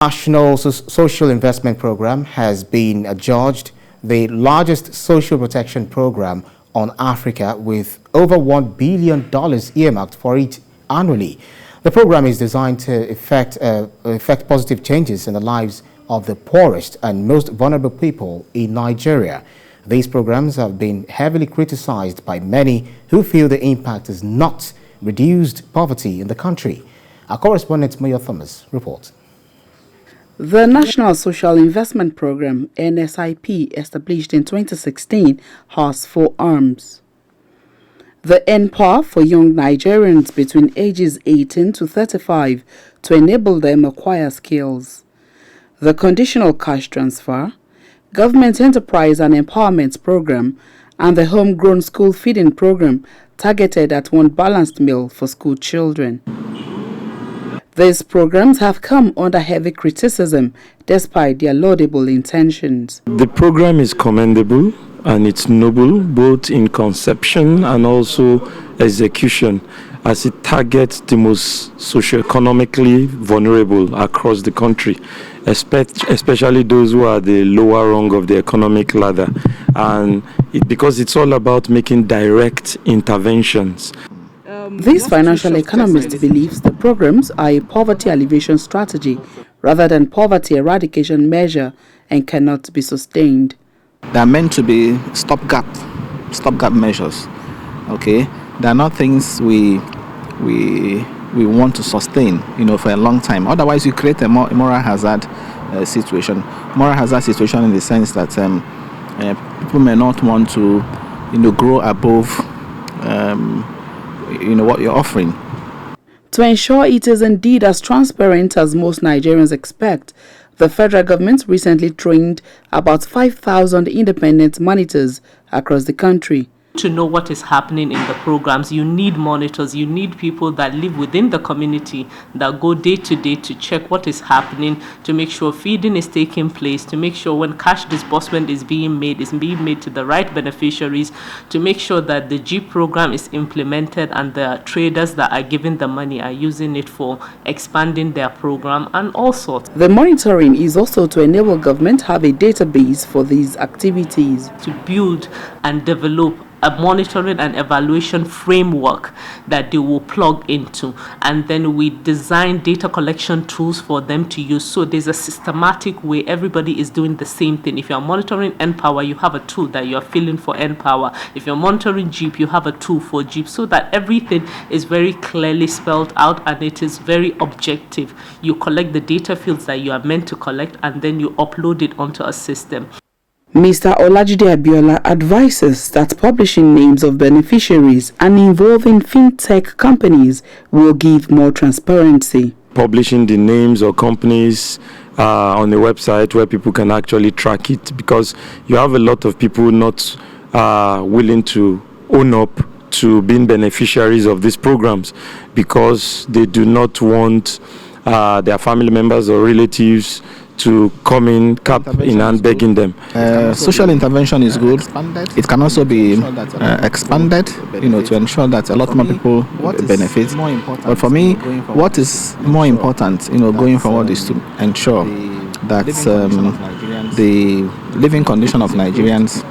National Social Investment Program has been adjudged the largest social protection program on Africa, with over $1 billion earmarked for it annually. The program is designed to effect positive changes in the lives of the poorest and most vulnerable people in Nigeria. These programs have been heavily criticized by many who feel the impact has not reduced poverty in the country. Our correspondent Mayor Thomas reports. The National Social Investment Program, NSIP, established in 2016, has 4 arms. The earmarked for young Nigerians between ages 18 to 35 to enable them acquire skills. The conditional cash transfer, government enterprise and empowerment program, and the homegrown school feeding program targeted at one balanced meal for school children. These programs have come under heavy criticism despite their laudable intentions. The program is commendable and it's noble both in conception and also execution, as it targets the most socioeconomically vulnerable across the country, especially those who are the lower rung of the economic ladder, and because it's all about making direct interventions. This financial economist believes the programs are a poverty alleviation strategy rather than poverty eradication measure and cannot be sustained. They are meant to be stopgap measures. Okay, they are not things we want to sustain, for a long time. Otherwise, you create a moral hazard situation. Moral hazard situation in the sense that people may not want to, grow above. What you're offering. To ensure it is indeed as transparent as most Nigerians expect, the federal government recently trained about 5,000 independent monitors across the country. To know what is happening in the programs, you need monitors, you need people that live within the community, that go day to day to check what is happening, to make sure feeding is taking place, to make sure when cash disbursement is being made to the right beneficiaries, to make sure that the G program is implemented and the traders that are giving the money are using it for expanding their program and all sorts. The monitoring is also to enable government have a database for these activities. To build and develop a monitoring and evaluation framework that they will plug into, and then we design data collection tools for them to use. So there's a systematic way everybody is doing the same thing. If you're monitoring N-Power, you have a tool that you're filling for N-Power. If you're monitoring Jeep, you have a tool for Jeep, so that everything is very clearly spelled out and it is very objective. You collect the data fields that you are meant to collect and then you upload it onto a system. Mr. Olajide Abiola advises that publishing names of beneficiaries and involving fintech companies will give more transparency. Publishing the names of companies on the website where people can actually track it, because you have a lot of people not willing to own up to being beneficiaries of these programs because they do not want their family members or relatives to come in cap in hand begging them. Social intervention is good. It can also be expanded, to ensure that a lot more people benefit. But for me, what is more important, going forward, is to ensure that the living condition of Nigerians,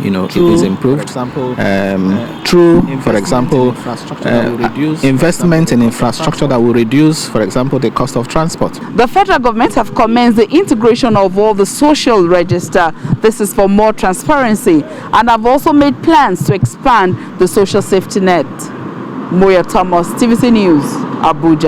it is improved through, for example, investment in infrastructure that will reduce, for example, the cost of transport. The federal government have commenced the integration of all the social register. This is for more transparency, and have also made plans to expand the social safety net. Moya Thomas, TVC News, Abuja.